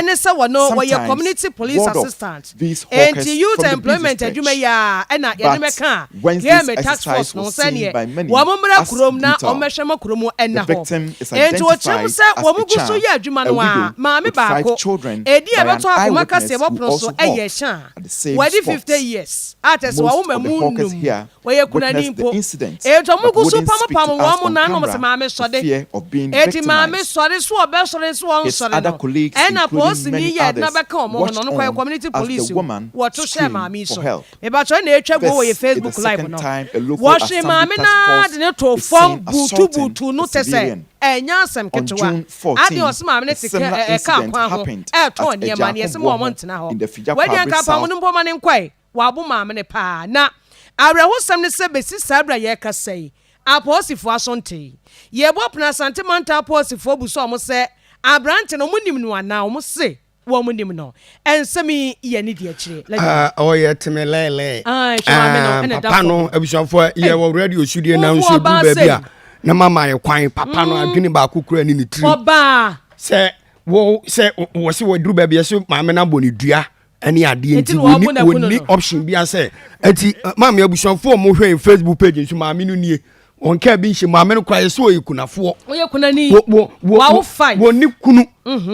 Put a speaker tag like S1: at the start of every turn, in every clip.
S1: ene se wono wo ye community police assistant and youth employment adwuma ya na ye me ka ye me task force no se ne wo momra kurom na o mehwema kurom ena ho enti wo chem se wo muguso ye adwuma no a ma me ba ko edi e beto akoma ka se boprono so eye sha wadi 50 years ates wo mamu num wo ye kunani mpo enti muguso pam wo mo na no se ma me sode eti ma me sode so obe sode so on sode no ena post ni ye na be ka omo no no kwa community police wo to share ma me so e ba cho na etwa go wo ye Facebook live no wo she ma me na de ne to form butu no tese enya asem ketwa ade osema me ne tike ka kwa ho to ne ma ne esem wo ntena ho wadi anka pa mo no ma ne nkwai wa bo ma me ne pa na awrehosem ne se besi sabra ye ka sei aposifo asonte ye bo pna santimanta aposifo bu so mo se abrante no munim no ana mo se wo munim no ensemi ye ni de akire
S2: o ye teme lele papa no abusuafo ye wo radio studio na nso du ba bia na mama ye kwan papa no adwene ba kokura ni tiri
S1: oba
S2: se wo se wo duru ba bia so mama na boni dua ani ade enti woni option bia se enti mama abusuafo mo hwe Facebook page nso mama no nie on ka bi nche mama no kwaye so yikunafo
S1: oye kunani
S2: wo fight woni kunu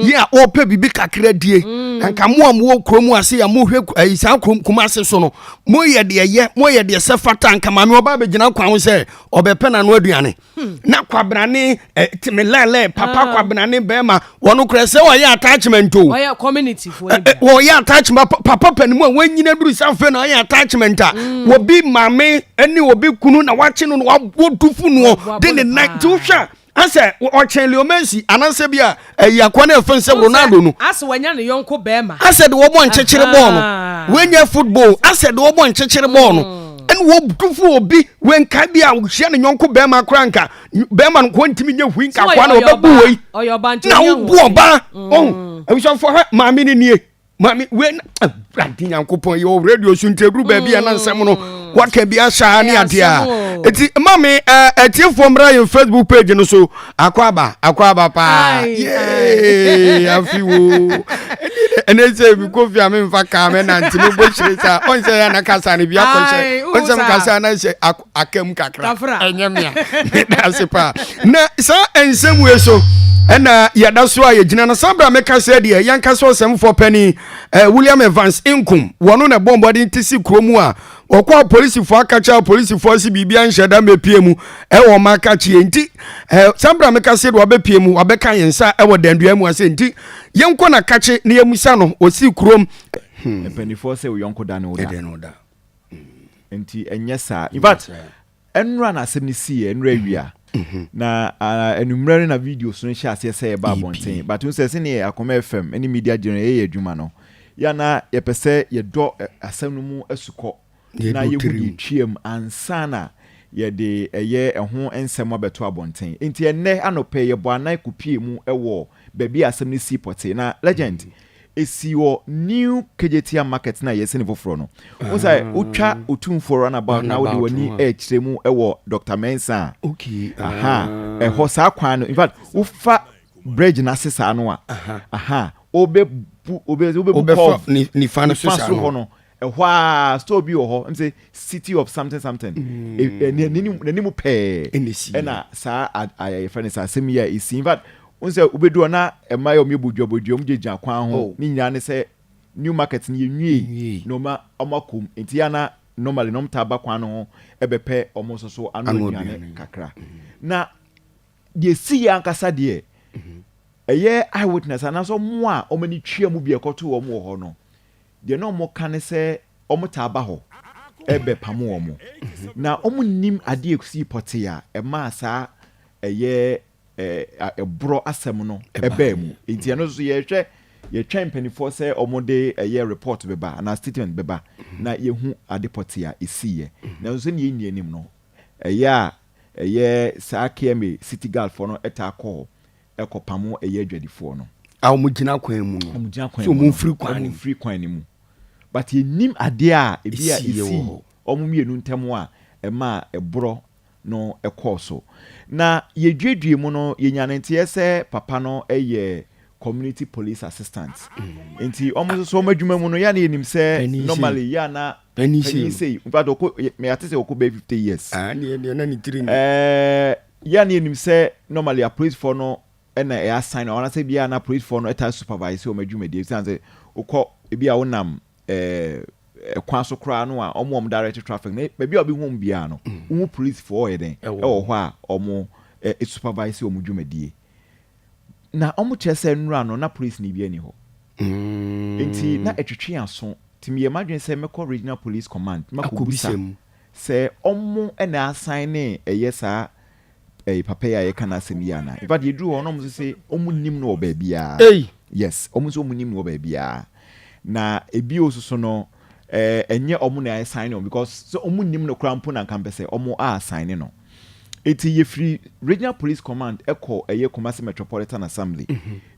S2: ye a ope bibi kakra die anka mo am wo kromu ase ya mo hwe isa Kumasi so no mo ye de se fata anka mama oba be gina kwan wo se obepe na no aduane na kwabrane timelele papa kwabrane be ma wono kra se wo ye attachment o
S1: wo ye community fo
S2: wo ye attachment papa panimu a wanyina duru sanfe na wo ye attachment a wo bi mame ani wo bi kunu na wache no wo tufu no de ne night to hwa ase o chen leomensi ananse bia yakwa na efense Ronaldo no
S1: ase wanya ne yonko be ma
S2: ase de wo bon chechire ball no wenya football ase de wo bon chechire ball no en wo tufu obi wenka bia wo hia ne yonko be ma kranka be ma no kwantimi nya hwinka kwa na obabu wei na wo bu oba abuso for ma me nie mami we bradinya nkopon yo radio suntedru ba bia na nsem no waka bia sha ne ade a eti mami etiefo mra yo Facebook page no so akwaba pa afiwo ene se bi kofi ame mfa ka me na ntimi bo shirisa onse ya na kasa ne bia konse onse kasa na se akam kakra enyamia na sepa na sa ensem we so ena yada so a yegina na sambra meka se de yanka so semfo pani William Evans Inkum wono na bombodi ntisi kromu a okwa police fo akacha police fo si bibia nheda mepie mu wo makachi enti sambra meka se de obepie mu obeka yensa wo dandua mu ase enti yenko na kache na yemusa no osi krom
S3: penifo se wo yonko da no da enti enyesa in fact enra na asem ni si enra wia na enumere na video so nhyia ase se ba bonten but un se ne Akoma FM any media journal adwuma no ya na ye pese ye do asem no mu asukọ na ye hu twiem ansana ye de eye ho ensem abeto abonten enti enne anope ye bo anan kupie mu ewo baby asem ni seaport na legend esi wo new KJT market na yesi ne foforo no unsa utwa otumfo run about na wo de wani ekire mu ewo Dr. Mensa
S2: okay
S3: ho sa kwan no in fact ufa bridge na sesa no a obe
S2: ni fan so sa
S3: no ehwa store bi ho say city of something nani mu pe na sa ay friend sa sem ya isi in fact unse ubedu na emayo mebodwabodwom jeja kwan ho ni nyina ne se new market ni enwie no ma amakum enti ya na normally no mtaba kwan ho ebepe omoso so anu nyane kakra na ye si ya nkasa de eye eyewitness anaso mo a omani twia mu bi ekoto wo mo ho no de no mo kan se omtaba ho ebe pamo wo mo na omunim ade ekusi pote ya ema sa eye bro asem no ebe mu enti no so ye twen penifo se omode eye report beba na statement beba na ye hu adeport ya esiye na so ne yenie nim no eye sa KMA city girl for no eta call ekopamo eye adwadifo no
S2: awumugina kwan mu no so mu free kwan ni mu but ye nim ade a ebi a esi omumienu ntemo a ema ebro no ekoso na ye dwedwe mu no ye nyanentie se papa no eye
S3: community police assistants. Nti almost so much mu no ya na enim say normally ya na penny say in fact me ate say okobe 50 years.
S2: Na ni tiri.
S3: Ya na enim say normally a police for no na e assign or na say bia na police for no eta supervise o madwumadi say ukọ bia wonam kwan so kra no a omo direct traffic na bia obi hom bia no wo police for eden e wo ho a omo supervise o madwumadi na omo chese nura no na police ni bia ni ho enti na etwetwe aso timi ye madwen say meko regional police command makobisa say omo na assign yesa papa ya kana semia na if they do ono mo say omu nim no baabia yes omu so omu nim no baabia na ebi osuso no enye omu na assign no because so omu nim no krampo na campus omu a assign no eti ye free regional police command eko Kumasi Metropolitan Assembly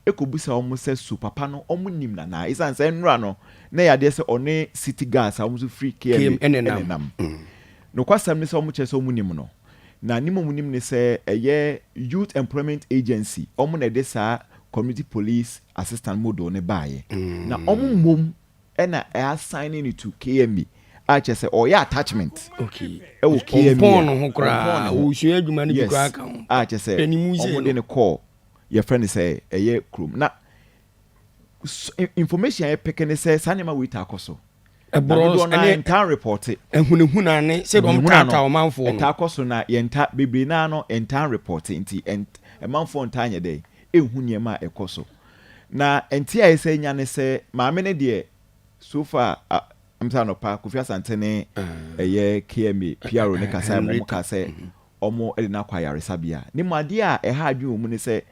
S3: ekobusa omu say su papa no omu nim na isan say nra no na ya de say one city gas omu so free KM enenam no kwasam ne say omu chese omu nim no na nimunim ne say youth employment agency omo na de sa community police assistant modo ne baaye na omo mom na assigning it to KMB a che say oya attachment
S2: okay
S3: e wo KMB
S2: pon ho kra wo hua adwuma ne bikwa aka
S3: a che say omo de ne call your friend say krum na information e pekene say sanema we ta akoso
S2: ebros
S3: ene enta report
S2: ehunehuna ne se dom tata o manfo no
S3: enta akoso na yenta bebre na no enta report nti manfo nta anya dey ehunye ma ekoso na enti ayi say nya ne say maame ne de so far amsa no pa Kofi Asante ne KMA PRO ne kasa mo kasa omo ede na kwayare sabia ne made a ha adwu mu ne say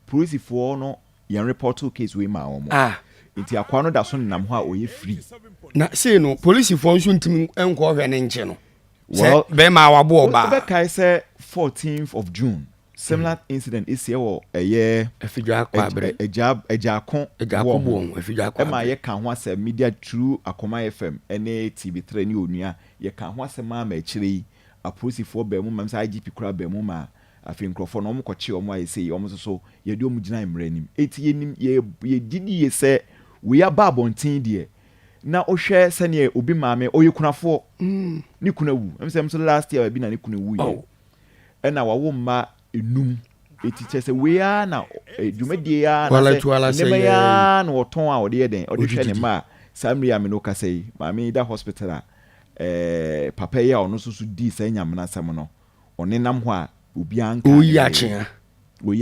S3: police for no yan report case we ma omo iti akwa no da so nam ho a oye free
S2: na say no police for nso ntimi enko hwe ne nche no well be ma wabo oba
S3: be kai say 14th of June similar incident is here
S2: afidwa akwa abre
S3: ejakon
S2: bo afidwa akwa
S3: ma ye kan ho asem media through Akoma FM ene TV3 ne onua ye kan ho asem ma akire a police for be mu mam say IGP kura be mu ma afi nkrofo no omkoche omo ayi say omo so ye de omu gina imranim eti yenim ye didi ye say we are babontin die na ohwe sene obi maame oyekunafo ni kunawu emsem so last year bi na ni kunawu ye na wawo mma enum eti chese we are na dwumadie ya na se ya na oton a ode den ode hwe ne ma samri ya me no kasei maame da hospital a papa ya ono so di sa nyamna sam no one nam ho a obi anka
S2: oyi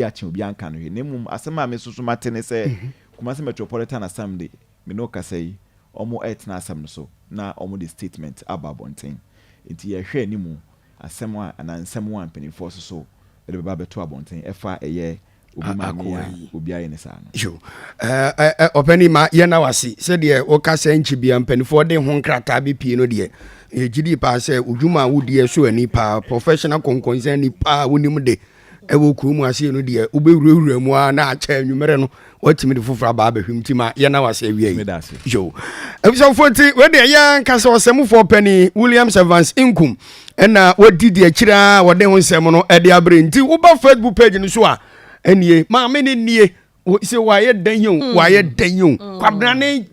S2: ache
S3: obi anka no ne mum asema me susu matene se Kumasi Metropolitan Assembly me no kasei omo etna asem no so na omo the statement ababonten enti ye hwe ni mu asem a anansem a mpanifo so e de baba beto abonten efa eye obi ma obi aye ne sa no
S2: yo openi ma ye na wasi se de o kasa nchi bia mpanifo de ho nkrata bi pie no de gidi pa se odwuma wudie so ani pa professional konkonsen ni pa wonim de ewo kumu ase no de obewurawura mu a na acha anwumere no watimi de fofora ba bahwimtima ye na wase awie yo episode 40 we de ya nkasa osemfo pani William Evans Inkum na wadidi akira wode ho nsem no e de abre nti wo ba Facebook page no so a enie ma me ne nie se waye danyo kwabra ne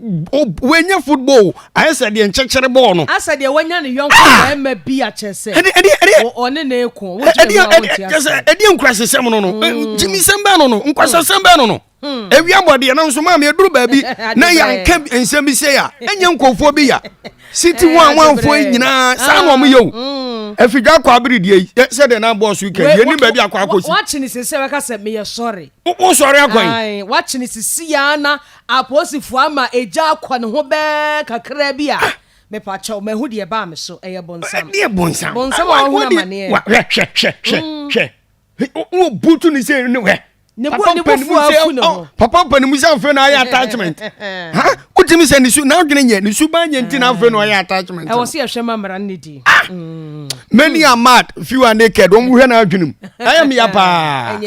S2: wenya football ayese de nchekere ball no
S1: asa de wanya ne yonko na ma bi a chese one na eko wo
S2: edi nkrase sem no jimi sembe no nkwase sembe no ewia bode na nso ma me duru ba bi na yanka ensem bi se ya enye nkofo bi ya city wanfo nyina sa no mo yo efidwa kwa abridie se de na boss weekend ye ni ba bi akwa akosi
S1: watch ni se we ka se me ye sorry
S2: wo sorry akwan
S1: watch ni se ya na aposifu ama eja akwa ne ho be kakra bi a me pa cha me hu de ba me so eye bonsam wa hu na mane
S2: hwe wo butu ni se ni we papa panimu se afre na ya attachment ha utimi se ni su na odwene nye ni su ba nye nti na afre na ya attachment
S1: e wo se ehwema mara nnedi
S2: many are mad few are naked won hwe na adwenum I am ya pa